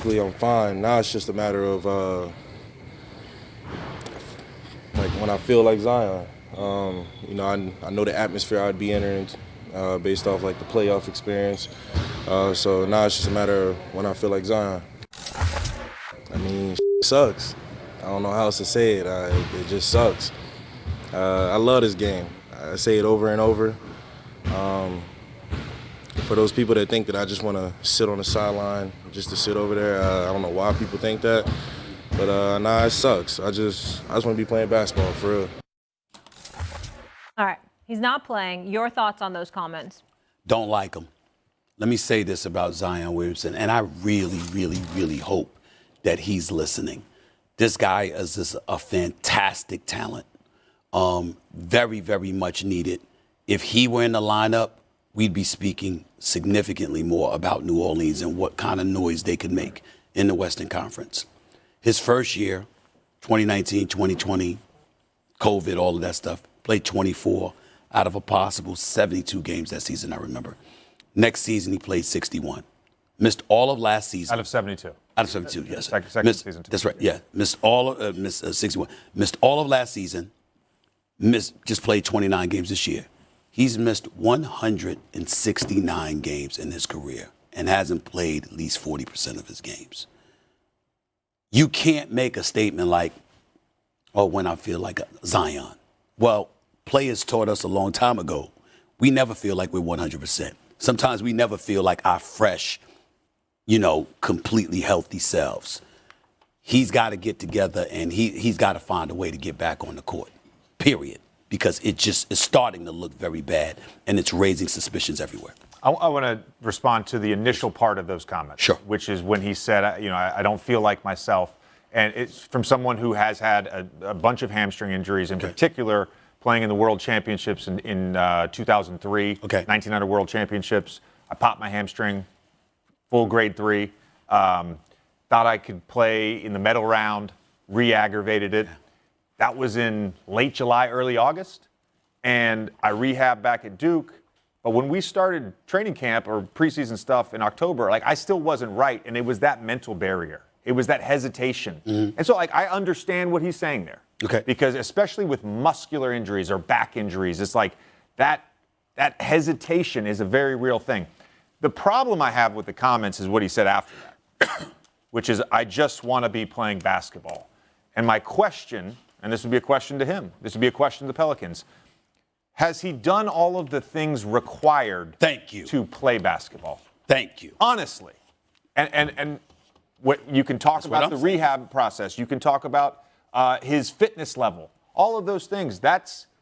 physically I'm fine. Now it's just a matter of like when I feel like Zion. I know the atmosphere I'd be entering based off like the playoff experience. So now it's just a matter of when I feel like Zion. I mean, sucks. I don't know how else to say it. It just sucks. I love this game. I say it over and over. For those people that think that I just want to sit on the sideline just to sit over there, I don't know why people think that. But nah, it sucks. I just want to be playing basketball for real. All right, he's not playing. Your thoughts on those comments? Don't like him. Let me say this about Zion Williamson, and I really, really, really hope that he's listening. This guy is just a fantastic talent, very, very much needed. If he were in the lineup, we'd be speaking significantly more about New Orleans and what kind of noise they could make in the Western Conference. His first year, 2019, 2020, COVID, all of that stuff, played 24 out of a possible 72 games that season, I remember. Next season, he played 61. Missed all of last season. Out of 72. Out of 72, yes. Second season. That's right, yeah. Missed all of 61. Missed all of last season. Just played 29 games this year. He's missed 169 games in his career and hasn't played at least 40% of his games. You can't make a statement like, oh, when I feel like Zion. Well, players taught us a long time ago, we never feel like we're 100%. Sometimes we never feel like our fresh, completely healthy selves. He's got to get together and he's got to find a way to get back on the court, period. Because it just is starting to look very bad and it's raising suspicions everywhere. I want to respond to the initial part of those comments. Sure. Which is when he said, I don't feel like myself. And it's from someone who has had a bunch of hamstring injuries, in particular playing in the World Championships in 2003, 1900 World Championships. I popped my hamstring, full grade 3. Thought I could play in the medal round, re-aggravated it. That was in late July, early August. And I rehabbed back at Duke. But when we started training camp or preseason stuff in October, I still wasn't right. And it was that mental barrier. It was that hesitation. Mm-hmm. And so, I understand what he's saying there. Okay. Because especially with muscular injuries or back injuries, it's like that hesitation is a very real thing. The problem I have with the comments is what he said after that, which is, I just want to be playing basketball. And my question, and this would be a question to him, this would be a question to the Pelicans, has he done all of the things required to play basketball? Thank you. Honestly. And what you can talk about the rehab process. You can talk about his fitness level. All of those things.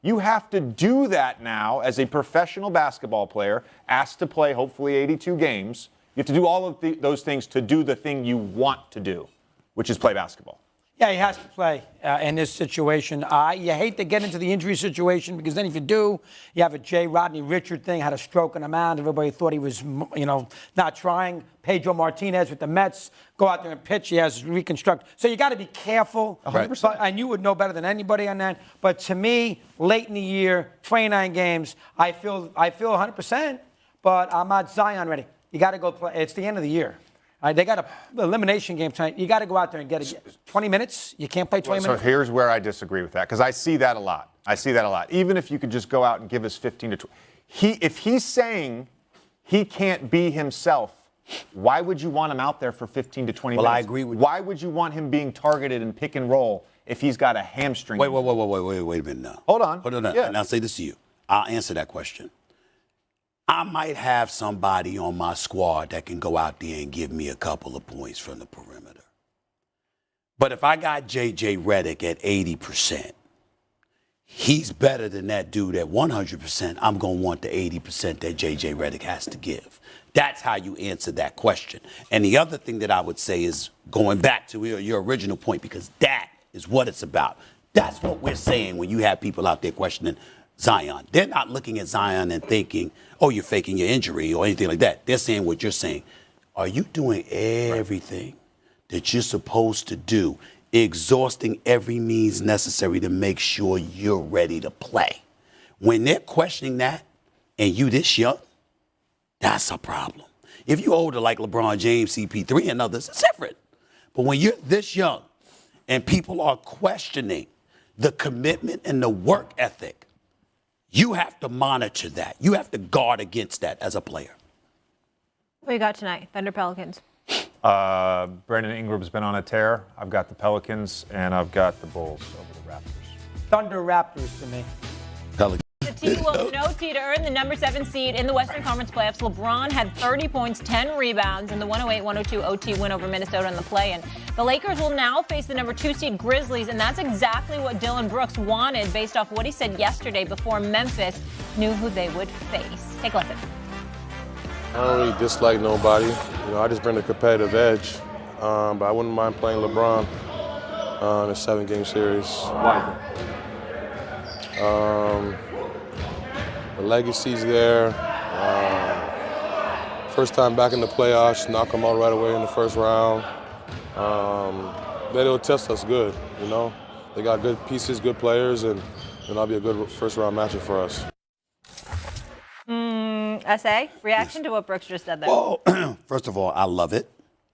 You have to do that now as a professional basketball player, asked to play hopefully 82 games. You have to do all of those things to do the thing you want to do, which is play basketball. Yeah, he has to play in this situation. You hate to get into the injury situation because then if you do, you have a J. Rodney Richard thing, had a stroke on the mound. Everybody thought he was, not trying. Pedro Martinez with the Mets, go out there and pitch. He has reconstruct. So you got to be careful. 100%. And you would know better than anybody on that. But to me, late in the year, 29 games, I feel 100%, but I'm not Zion ready. You got to go play. It's the end of the year. They got an elimination game tonight. You got to go out there and get it. 20 minutes? You can't play 20 minutes? So here's where I disagree with that, because I see that a lot. Even if you could just go out and give us 15 to 20. If he's saying he can't be himself, why would you want him out there for 15 to 20 minutes? Well, I agree with you. Why would you want him being targeted and pick and roll if he's got a hamstring? Wait a minute now. Hold on. Yeah. And I'll say this to you. I'll answer that question. I might have somebody on my squad that can go out there and give me a couple of points from the perimeter. But if I got J.J. Redick at 80%, he's better than that dude at 100%. I'm going to want the 80% that J.J. Redick has to give. That's how you answer that question. And the other thing that I would say is going back to your original point, because that is what it's about. That's what we're saying when you have people out there questioning Zion. They're not looking at Zion and thinking, oh, you're faking your injury or anything like that. They're saying what you're saying. Are you doing everything that you're supposed to do, exhausting every means necessary to make sure you're ready to play? When they're questioning that and you this young, that's a problem. If you're older like LeBron James, CP3, and others, it's different. But when you're this young and people are questioning the commitment and the work ethic, you have to monitor that. You have to guard against that as a player. What you got tonight? Thunder Pelicans. Brandon Ingram's been on a tear. I've got the Pelicans, and I've got the Bulls over the Raptors. Thunder Raptors to me. Pelicans. The team will have no T to earn the number 7 seed in the Western Conference playoffs. LeBron had 30 points, 10 rebounds in the 108-102 OT win over Minnesota in the play-in. The Lakers will now face the number 2 seed Grizzlies, and that's exactly what Dylan Brooks wanted based off what he said yesterday before Memphis knew who they would face. Take a listen. I don't really dislike nobody. I just bring a competitive edge. But I wouldn't mind playing LeBron in a 7-game series. Why? The legacy's there. First time back in the playoffs, knock them out right away in the first round. They'll test us good, They got good pieces, good players, and that'll be a good first-round matchup for us. SA, reaction to what Brooks just said there? Well, first of all, I love it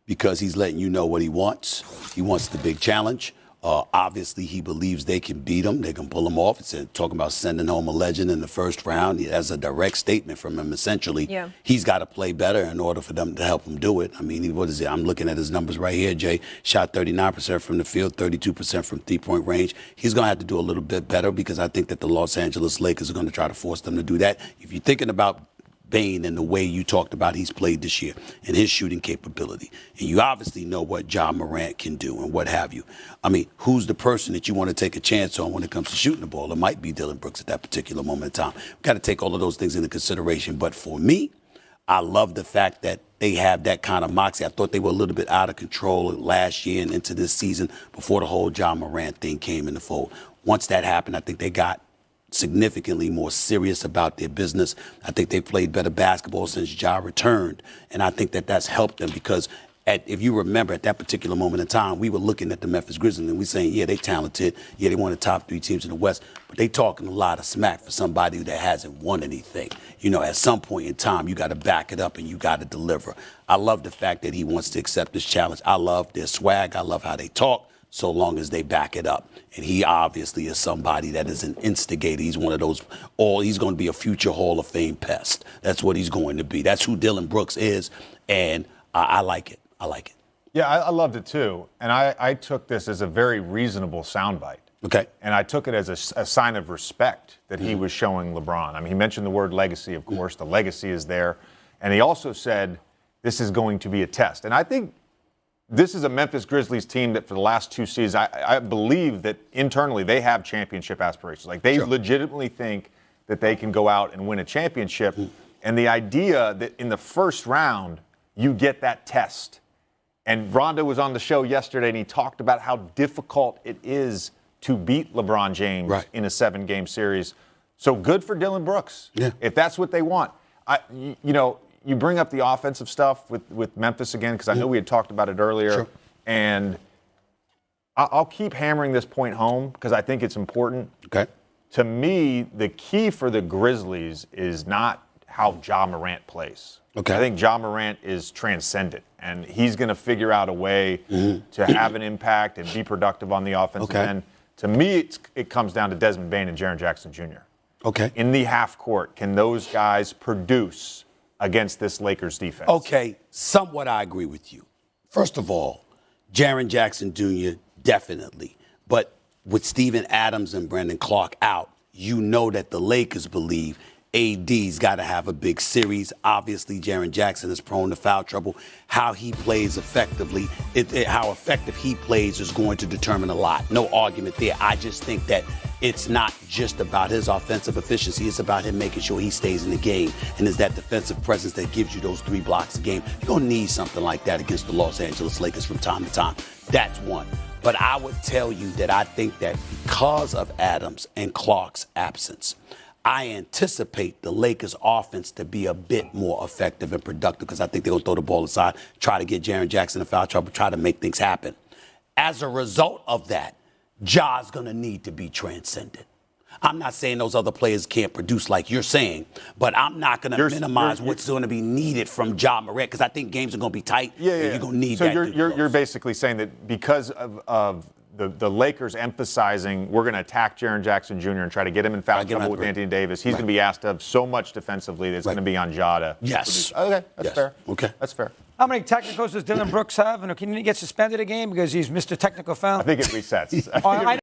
because he's letting you know what he wants. He wants the big challenge. Obviously, he believes they can beat him. They can pull him off. It's talking about sending home a legend in the first round. That's a direct statement from him, essentially. Yeah. He's got to play better in order for them to help him do it. I mean, what is it? I'm looking at his numbers right here, Jay. Shot 39% from the field, 32% from three-point range. He's going to have to do a little bit better because I think that the Los Angeles Lakers are going to try to force them to do that. If you're thinking about Bane and the way you talked about he's played this year and his shooting capability. And you obviously know what Ja Morant can do and what have you. I mean, who's the person that you want to take a chance on when it comes to shooting the ball? It might be Dylan Brooks at that particular moment in time. We've got to take all of those things into consideration. But for me, I love the fact that they have that kind of moxie. I thought they were a little bit out of control last year and into this season before the whole Ja Morant thing came in the fold. Once that happened, I think they got significantly more serious about their business. I think they've played better basketball since Ja returned, and I think that that's helped them because if you remember at that particular moment in time, we were looking at the Memphis Grizzlies and we saying, yeah, they talented, yeah, they one of the top 3 teams in the West, but they talking a lot of smack for somebody that hasn't won anything. At some point in time, you got to back it up and you got to deliver. I love the fact that he wants to accept this challenge. I love their swag. I love how they talk, so long as they back it up. And he obviously is somebody that is an instigator. He's one of those, he's going to be a future Hall of Fame pest. That's what he's going to be. That's who Dylan Brooks is, and I like it. I like it. Yeah, I loved it too. And I took this as a very reasonable soundbite. Okay. And I took it as a sign of respect that he was showing LeBron. I mean, he mentioned the word legacy, of course. The legacy is there. And he also said this is going to be a test. And I think this is a Memphis Grizzlies team that for the last 2 seasons, I believe that internally they have championship aspirations. Like they legitimately think that they can go out and win a championship. And the idea that in the first round, you get that test. And Rondo was on the show yesterday and he talked about how difficult it is to beat LeBron James in a 7-game series. So good for Dylan Brooks. Yeah. If that's what they want. You bring up the offensive stuff with Memphis again, because I know we had talked about it earlier. Sure. And I'll keep hammering this point home because I think it's important. Okay. To me, the key for the Grizzlies is not how Ja Morant plays. Okay. I think Ja Morant is transcendent, and he's going to figure out a way to have an impact and be productive on the offensive end. To me, it comes down to Desmond Bane and Jaren Jackson Jr. Okay. In the half court, can those guys produce against this Lakers defense? Okay, somewhat I agree with you. First of all, Jaren Jackson Jr., definitely. But with Steven Adams and Brandon Clark out, you know that the Lakers believe AD's got to have a big series. Obviously, Jaren Jackson is prone to foul trouble. How he plays effectively, how effective he plays is going to determine a lot. No argument there. I just think that it's not just about his offensive efficiency. It's about him making sure he stays in the game. And it's that defensive presence that gives you those 3 blocks a game. You're going to need something like that against the Los Angeles Lakers from time to time. That's one. But I would tell you that I think that because of Adams and Clark's absence, I anticipate the Lakers' offense to be a bit more effective and productive because I think they're going to throw the ball aside, try to get Jaren Jackson in foul trouble, try to make things happen. As a result of that, Ja's going to need to be transcendent. I'm not saying those other players can't produce like you're saying, but I'm not going to minimize what's going to be needed from Ja Morant because I think games are going to be tight. Yeah. And you're going to need so that. you're basically saying that because of the Lakers emphasizing we're going to attack Jaren Jackson Jr. and try to get him in foul trouble with Anthony Davis, he's going to be asked to have so much defensively that's going to be on Ja to Yes. produce. Okay, that's fair. Okay. That's fair. How many technicals does Dylan Brooks have? And can he get suspended a game because he's Mr. Technical Foul? I think it resets. I